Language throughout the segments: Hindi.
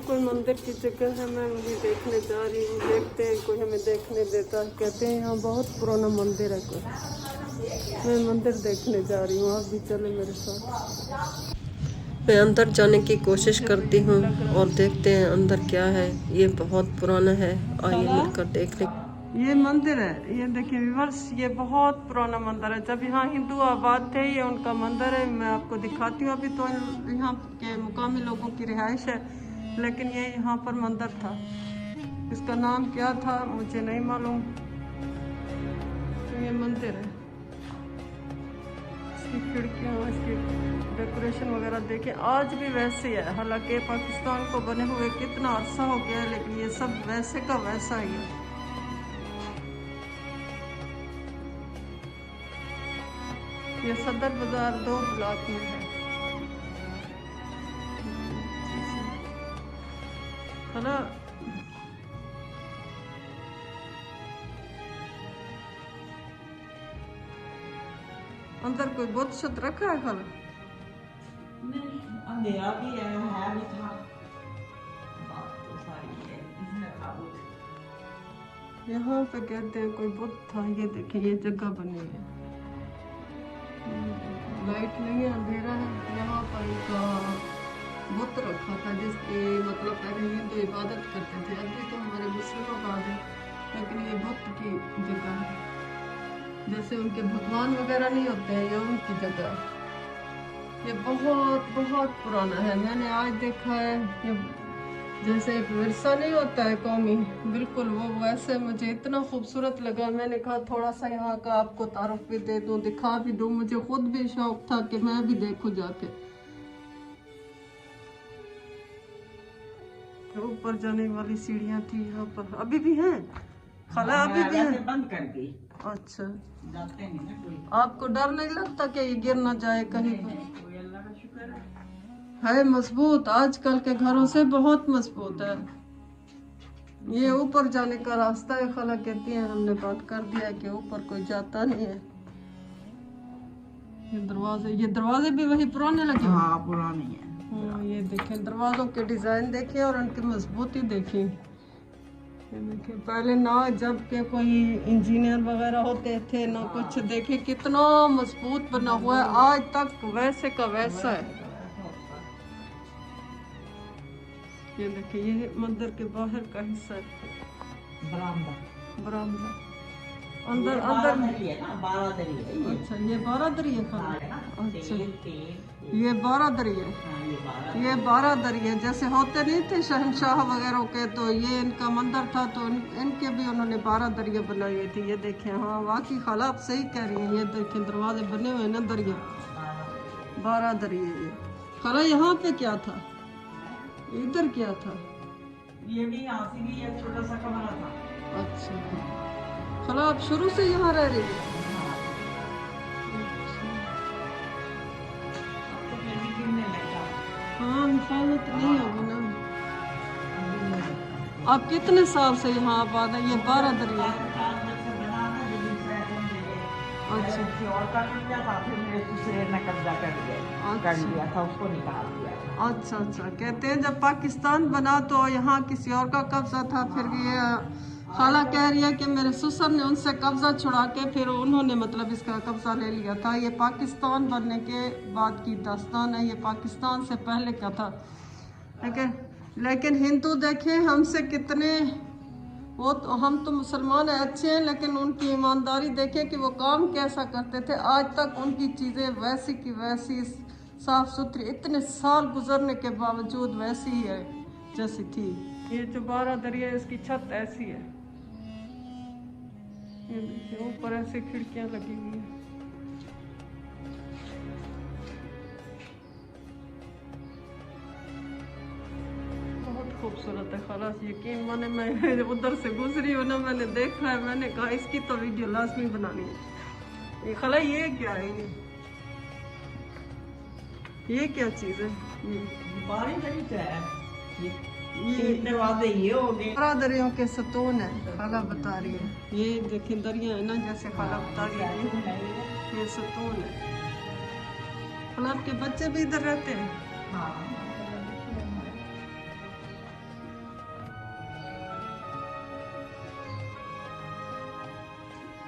कोई मंदिर की जगह है, मैं वही देखने जा रही हूँ। देखते हैं कोई हमें देखने देता है। कहते हैं यहाँ बहुत पुराना मंदिर है कोई। मैं मंदिर देखने जा रही हूँ, आप भी चले मेरे साथ। मैं अंदर जाने की कोशिश करती हूँ और देखते हैं अंदर क्या है। ये बहुत पुराना है, आइए मिलकर देख लें। ये मंदिर है, ये देखिए व्यूअर्स, ये बहुत पुराना मंदिर है। जब यहाँ हिंदू आबाद थे, ये उनका मंदिर है। मैं आपको दिखाती हूँ। अभी तो यहाँ के मुकामी लोगों की रिहाइश है, लेकिन ये यहाँ पर मंदिर था। इसका नाम क्या था मुझे नहीं मालूम। तो ये मंदिर है, इसकी खिड़कियाँ, इसकी डेकोरेशन वगैरह देखें, आज भी वैसे है। हालांकि पाकिस्तान को बने हुए कितना अरसा हो गया है, लेकिन ये सब वैसे का वैसा ही है। ये सदर बाजार 2 ब्लॉक में है। खला अंदर कोई बुत शुद्ध रखा है? खला अंधेरा भी है भी था। बात तो सारी है, इसमें था बुत। यहाँ पे कहते हैं कोई बुत था। ये देखिए, ये जगह बनी है, लाइट नहीं है, अंधेरा है। यहाँ पर एक बुत रखा था, जिसकी मतलब पहले हिंदू इबादत करते थे। अभी तो हमारे मुस्लिम आबाद है, लेकिन ये बुत की जगह है। जैसे उनके भगवान वगैरह नहीं होते हैं, ये उनकी जगह है। ये बहुत बहुत पुराना है। मैंने आज देखा है, ये जैसे एक विरसा नहीं होता है कौमी, बिल्कुल वो वैसे मुझे इतना खूबसूरत लगा। मैंने कहा थोड़ा सा यहाँ का आपको तारुफ भी दे दूँ, दिखा भी दूँ। मुझे खुद भी शौक था कि मैं भी देखूँ जाके। ऊपर जाने वाली सीढ़ियाँ थी यहाँ पर, अभी भी हैं खला, अभी भी हैं। बंद कर दी। अच्छा, जाते नहीं ना कोई। आपको डर नहीं लगता कि ये गिर ना जाए कहीं पर? कोई अल्लाह का शुक्र है मजबूत, आजकल के घरों से बहुत मजबूत है। ये ऊपर जाने का रास्ता है। खला कहती है हमने बंद कर दिया है कि ऊपर कोई जाता नहीं है। ये दरवाजे भी वही पुराने लगे। हाँ, पुरानी है। ये देखें, दरवाजों के डिजाइन देखें और उनकी मजबूती देखें। ये देखें, पहले ना जब के कोई इंजीनियर वगैरह होते थे ना कुछ, देखे कितना मजबूत बना हुआ है, आज तक वैसे का वैसा है। ये देखिए, ये मंदिर के बाहर का हिस्सा है, बरामदा। अंदर अंदर है ना, 12 दरी है ये। अच्छा, ये 12 दरी है। अच्छा, ये 12 दरी है। ये 12 दरी है। जैसे होते नहीं थे शहनशाह वगैरह के, तो ये इनका मंदिर था, तो इनके भी उन्होंने 12 दरिया बनाई हुई थी। ये देखें, हाँ वाकई खाला आप सही कह रही हैं। ये देखें, दरवाजे बने हुए ना दरिया, 12 दरिया। ये खाला यहाँ पे क्या था, इधर क्या था? ये भी यहाँ से भी एक छोटा सा कमरा था। अच्छा खाला, आप शुरू से यहाँ रह रही हैं? तो फिर भी गिरने लगा। हाँ, हिफाजत नहीं होगी ना। आप कितने साल से यहाँ आबाद है? ये 12 दरिया। अच्छा, और का कब्जा था, फिर मेरे दूसरे ने कब्जा कर लिया था, उसको निकाल दिया। अच्छा अच्छा। कहते हैं जब पाकिस्तान बना तो यहाँ किसी और का कब्जा था, फिर ये खाला कह रही है कि मेरे ससुर ने उनसे कब्जा छुड़ा के फिर उन्होंने मतलब इसका कब्जा ले लिया था। ये पाकिस्तान बनने के बाद की दास्तान है, ये पाकिस्तान से पहले का था। लेकिन हिंदू देखें हमसे कितने, वो तो हम तो मुसलमान है, अच्छे हैं, लेकिन उनकी ईमानदारी देखें कि वो काम कैसा करते थे। आज तक उनकी चीज़ें वैसी की वैसी साफ सुथरी, इतने साल गुजरने के बावजूद वैसी ही है जैसी थी। ये जो 12 दरिया, इसकी छत ऐसी है। ये देखिए, ऊपर ऐसे खिड़कियां लगी हुई हैं। बहुत खूबसूरत है खाला, यकीन माने। मैं उधर से गुजरी हूँ ना, मैंने देखा है, मैंने कहा इसकी तो वीडियो लाजमी बनानी है। ये खाला, ये क्या है? ये क्या चीज है? ये दरवाजे ये हो गए। 12 दरियों के सतून है, खाला बता रही है। ये देखिए दरिया है ना, जैसे खाला बता रही है, ये सतून है। खाला, आपके बच्चे भी इधर रहते हैं? हाँ।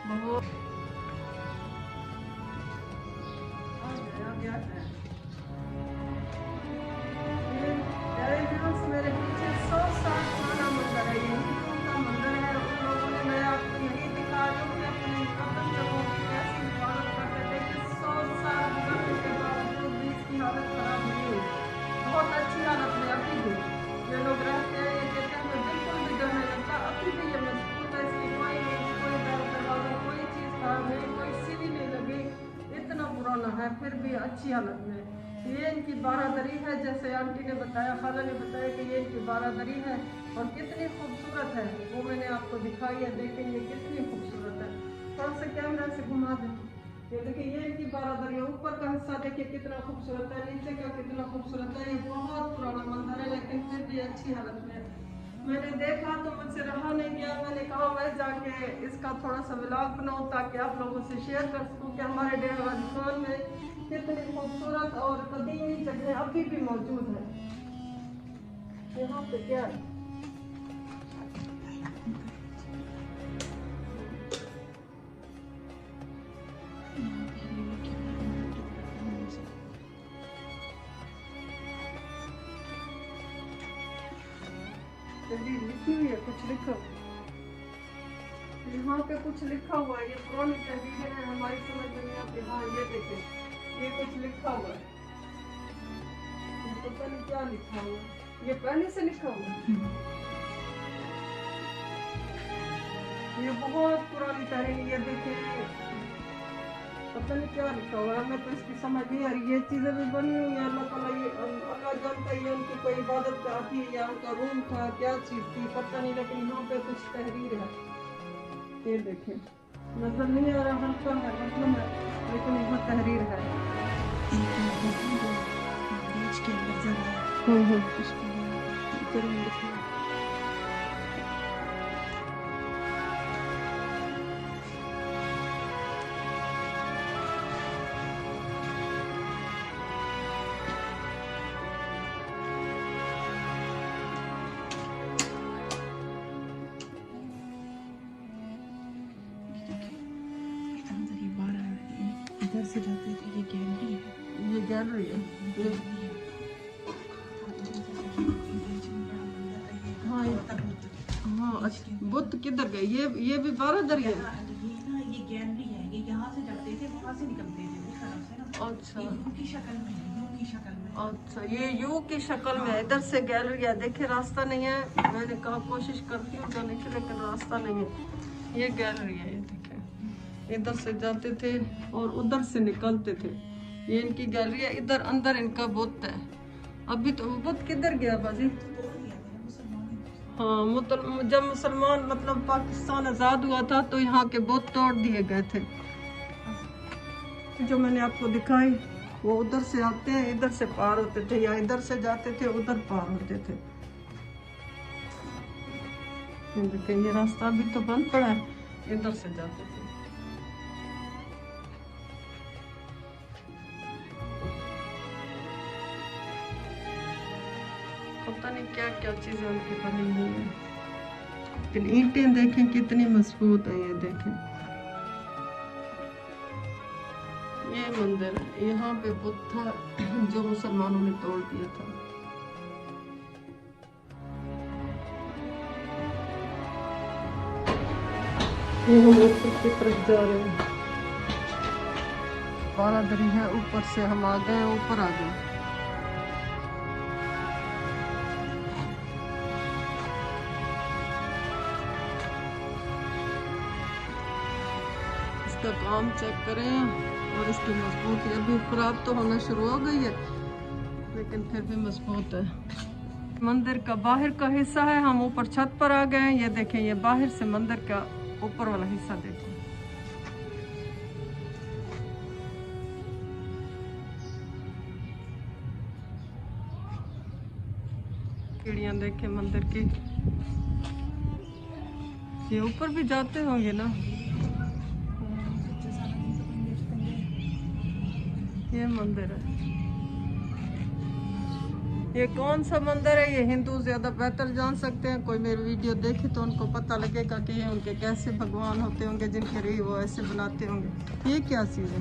बहुत आ गया है। मेरे पीछे 100 साल पुराना मंदिर है, ये हिंदुओं का मंदिर है। उन लोगों ने, मैं आपको यही दिखा रही हूँ कि अपने कब्र जगहों की कैसी हिफाजत करते थे कि 100 साल गुजरने के बावजूद भी इसकी हालत खराब नहीं हुई, बहुत अच्छी हालत में अभी भी ये लोग रहते हैं। ये देखने में बिल्कुल भी डर नहीं लगता, अभी भी ये मजबूत है, इसकी कोई दरवाजा कोई चीज़ खराब नहीं, कोई सीढ़ी नहीं लगी, इतना पुराना है फिर भी अच्छी हालत में। ये इनकी बारादरी है, जैसे आंटी ने बताया, खाला ने बताया कि ये इनकी बारादरी है और कितनी खूबसूरत है वो मैंने आपको दिखाई है। देखेंगे कितनी खूबसूरत है, थोड़ा सा कैमरा से घुमा दें। ये देखिए ये इनकी बारादरी है, ऊपर का हिस्सा देखिए कितना खूबसूरत है, नीचे का कितना खूबसूरत है। ये बहुत पुराना मंदिर है लेकिन फिर भी अच्छी हालत में है। मैंने देखा तो मुझसे रहा नहीं गया, मैंने कहा मैं जाके इसका थोड़ा सा व्लॉग बनाऊं ताकि आप लोगों से शेयर कर सकूं कि हमारे डेरा वाली खान में कितनी खूबसूरत और कदीमी जगह अभी भी मौजूद है। यहाँ पे क्या है? लिखी हुई है, कुछ लिखा हुआ यहाँ पे, कुछ लिखा हुआ है। ये पुरानी तहरीरें हैं, हमारी समझ में नहीं आती। हाँ ये देखें, ये कुछ लिखा हुआ है, पता नहीं क्या लिखा हुआ है, ये पहले से लिखा हुआ है। ये बहुत पुरानी तहरीर, ये देखें पता नहीं क्या लिखा हुआ है, हमें तो इसकी समझ नहीं आ रही। ये चीजें भी बनी हुई है, अल्लाह ताला ये अल्लाह जानता है, उनकी कोई इबादत का थी या उनका रूम था, क्या चीज थी पता नहीं, लेकिन यहाँ पे कुछ तहरीर है। ये देखें, नजर नहीं आ रहा, हल्का है मतलब है, लेकिन यहाँ तहरीर है। इधर से जाते थे, ये गैलरी है, ये गैलरी है, ये हाँ हाँ। अच्छा बुद्ध किधर गए? ये भी बारादरी है। ये गैलरी है, ये यहाँ से जाते थे वहाँ से निकलते थे उस तरफ से ना। अच्छा यू की शक्ल में, यू की शक्ल में। अच्छा, ये यू की शक्ल में है। इधर से गैलरी है, देखिए रास्ता नहीं है, मैंने कहा कोशिश करती हूँ जाने की लेकिन रास्ता नहीं है। ये गैलरी है, ये देखिए इधर से जाते थे और उधर से निकलते थे। ये इनकी गैलरी है, इधर अंदर इनका बुद्ध है। अभी तो बुद्ध किधर गया बाजी? हाँ जब मुसलमान मतलब पाकिस्तान आज़ाद हुआ था तो यहाँ के बुद्ध तोड़ दिए गए थे। जो मैंने आपको दिखाई वो उधर से आते हैं, इधर से पार होते थे, या इधर से जाते थे उधर पार होते थे। देखिए ये रास्ता अभी तो बंद पड़ा है, इधर से जाते थे। पता नहीं क्या क्या चीजें उनकी बनी हुई है, लेकिन ईंटें देखें कितनी मजबूत है। ये देखें ये मंदिर है, यहाँ पे बुद्ध था जो मुसलमानों ने तोड़ दिया था। ये हम ऊपर की तरफ जा रहे हैं, बारादरी है, ऊपर से हम आ गए, ऊपर आ गए। इसका काम चेक करें और इसकी मजबूती अभी खराब तो होना शुरू हो गई है लेकिन फिर भी मजबूत है। मंदिर का बाहर का हिस्सा है, हम ऊपर छत पर आ गए हैं। ये देखें, ये बाहर से मंदिर का ऊपर वाला हिस्सा देखें। सीढ़ियां देखें मंदिर की, ये ऊपर भी जाते होंगे ना। ये मंदिर है, ये कौन सा मंदिर है ये हिंदू ज्यादा बेहतर जान सकते हैं। कोई मेरी वीडियो देखे तो उनको पता लगेगा कि ये उनके कैसे भगवान होते होंगे, जिनके रील वो ऐसे बनाते होंगे। ये क्या चीज़ है?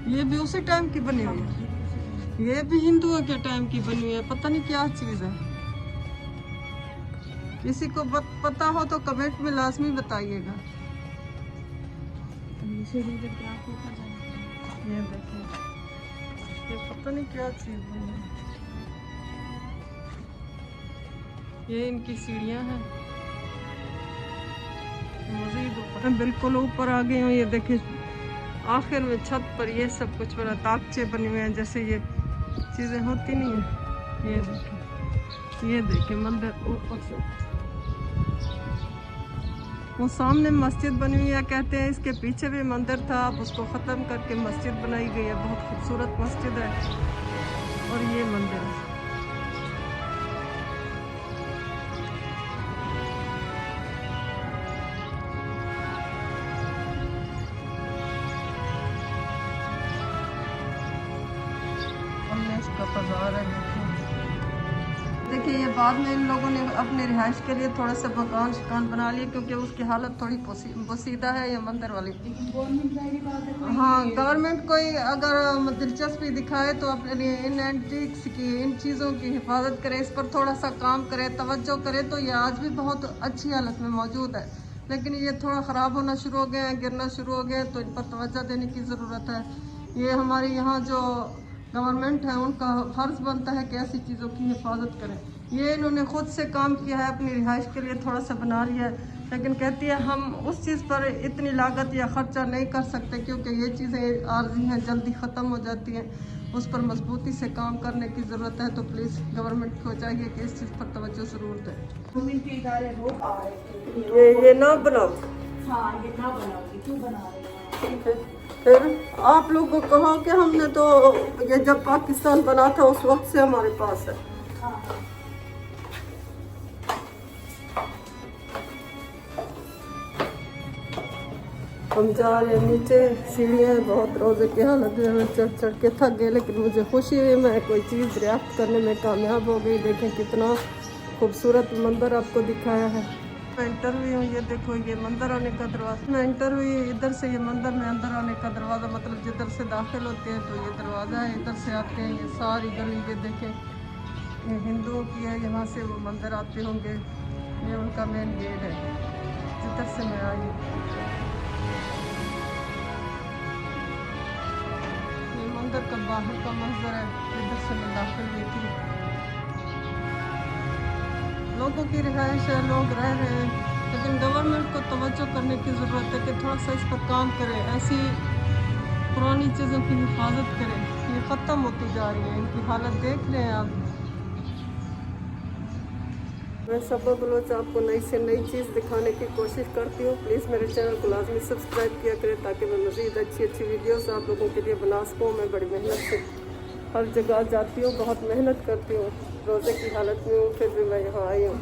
ये भी उसी टाइम की बनी हुई है, ये भी हिंदुओं के टाइम की बनी हुई है। पता नहीं क्या चीज़ है। किसी को पता हो तो कमेंट में लाजमी बताइएगा। ये देखिए, ये पता नहीं क्या चीज़ है। ये इनकी सीढ़ियाँ हैं। मज़ीद ऊपर, मैं बिल्कुल ऊपर आ गई हूँ। ये देखिए आखिर में छत पर ये सब कुछ बड़ा ताकचे बने हुए हैं, जैसे ये चीज़ें होती नहीं है। ये देखिए मंदिर ऊपर से, वो सामने मस्जिद बनी हुई है कहते हैं। इसके पीछे भी मंदिर था, अब उसको ख़त्म करके मस्जिद बनाई गई है। बहुत खूबसूरत मस्जिद है। और ये मंदिर है। हमने इसका बाजार है। देखिए ये बाद में इन लोगों ने अपनी रिहाइश के लिए थोड़ा सा मकान शिकान बना लिए, क्योंकि उसकी हालत थोड़ी पोसीदा है। ये मंदिर वाली, हाँ गवर्नमेंट कोई अगर दिलचस्पी दिखाए तो अपने लिए इन एंटीक्स की, इन चीज़ों की हिफाजत करे, इस पर थोड़ा सा काम करे, तवज्जो करे, तो ये आज भी बहुत अच्छी हालत में मौजूद है। लेकिन ये थोड़ा ख़राब होना शुरू हो गए हैं, गिरना शुरू हो गए हैं, तो इन पर तवज्जो देने की ज़रूरत है। ये हमारे यहाँ जो गवर्नमेंट है उनका फ़र्ज़ बनता है कि ऐसी चीज़ों की हिफाजत करें। ये इन्होंने ख़ुद से काम किया है, अपनी रिहाइश के लिए थोड़ा सा बना लिया है, लेकिन कहती है हम उस चीज़ पर इतनी लागत या ख़र्चा नहीं कर सकते, क्योंकि ये चीज़ें आर्जी हैं, जल्दी ख़त्म हो जाती हैं, उस पर मजबूती से काम करने की ज़रूरत है। तो प्लीज़ गवर्नमेंट को चाहिए कि इस चीज़ पर तवज्जो ज़रूर दें। ये ना बनाओ, हाँ ये ना बनाओगी, क्यों बना रहे हो? फिर आप लोग को कहो कि हमने तो ये जब पाकिस्तान बना था उस वक्त से हमारे पास है। हम जा रहे हैं नीचे, सीढ़ियाँ बहुत, रोज़े की हालत में मैं चढ़ चढ़ के थक गए, लेकिन मुझे खुशी हुई मैं कोई चीज़ दरियाफ्त करने में कामयाब हो गई। देखें कितना खूबसूरत मंदिर आपको दिखाया है। मैं इंटर हुई हूँ, ये देखो ये मंदिर आने का दरवाज़ा। मैं इंटर हुई इधर से, ये मंदिर में अंदर आने का दरवाज़ा, मतलब जिधर से दाखिल होते हैं तो ये दरवाज़ा है, इधर से आते हैं। ये सारी गली ये देखें, ये हिंदुओं की है, यहाँ से वो मंदिर आते होंगे। ये उनका मेन गेट है जिधर से मैं आई हूँ। ये मंदिर का बाहर का मंजर है, जिधर से मैं दाखिल हुई थी। लोगों की रिहाइश है, लोग रह रहे हैं, लेकिन गवर्नमेंट को तवज्जो करने की ज़रूरत है कि थोड़ा सा इस पर काम करे, ऐसी पुरानी चीज़ों की हिफाजत करे। ये ख़त्म होती जा रही है, इनकी हालत देख रहे हैं आप। मैं सबा बलोच आपको नई से नई चीज़ दिखाने की कोशिश करती हूँ। प्लीज़ मेरे चैनल को लाजमी सब्सक्राइब किया करें, ताकि मैं मज़ीद अच्छी अच्छी वीडियोस आप लोगों के लिए बना सकूँ। मैं बड़ी मेहनत से हर जगह जाती हूँ, बहुत मेहनत करती हूँ, रोज़े की हालत में हूँ, फिर भी मैं यहाँ आई हूँ।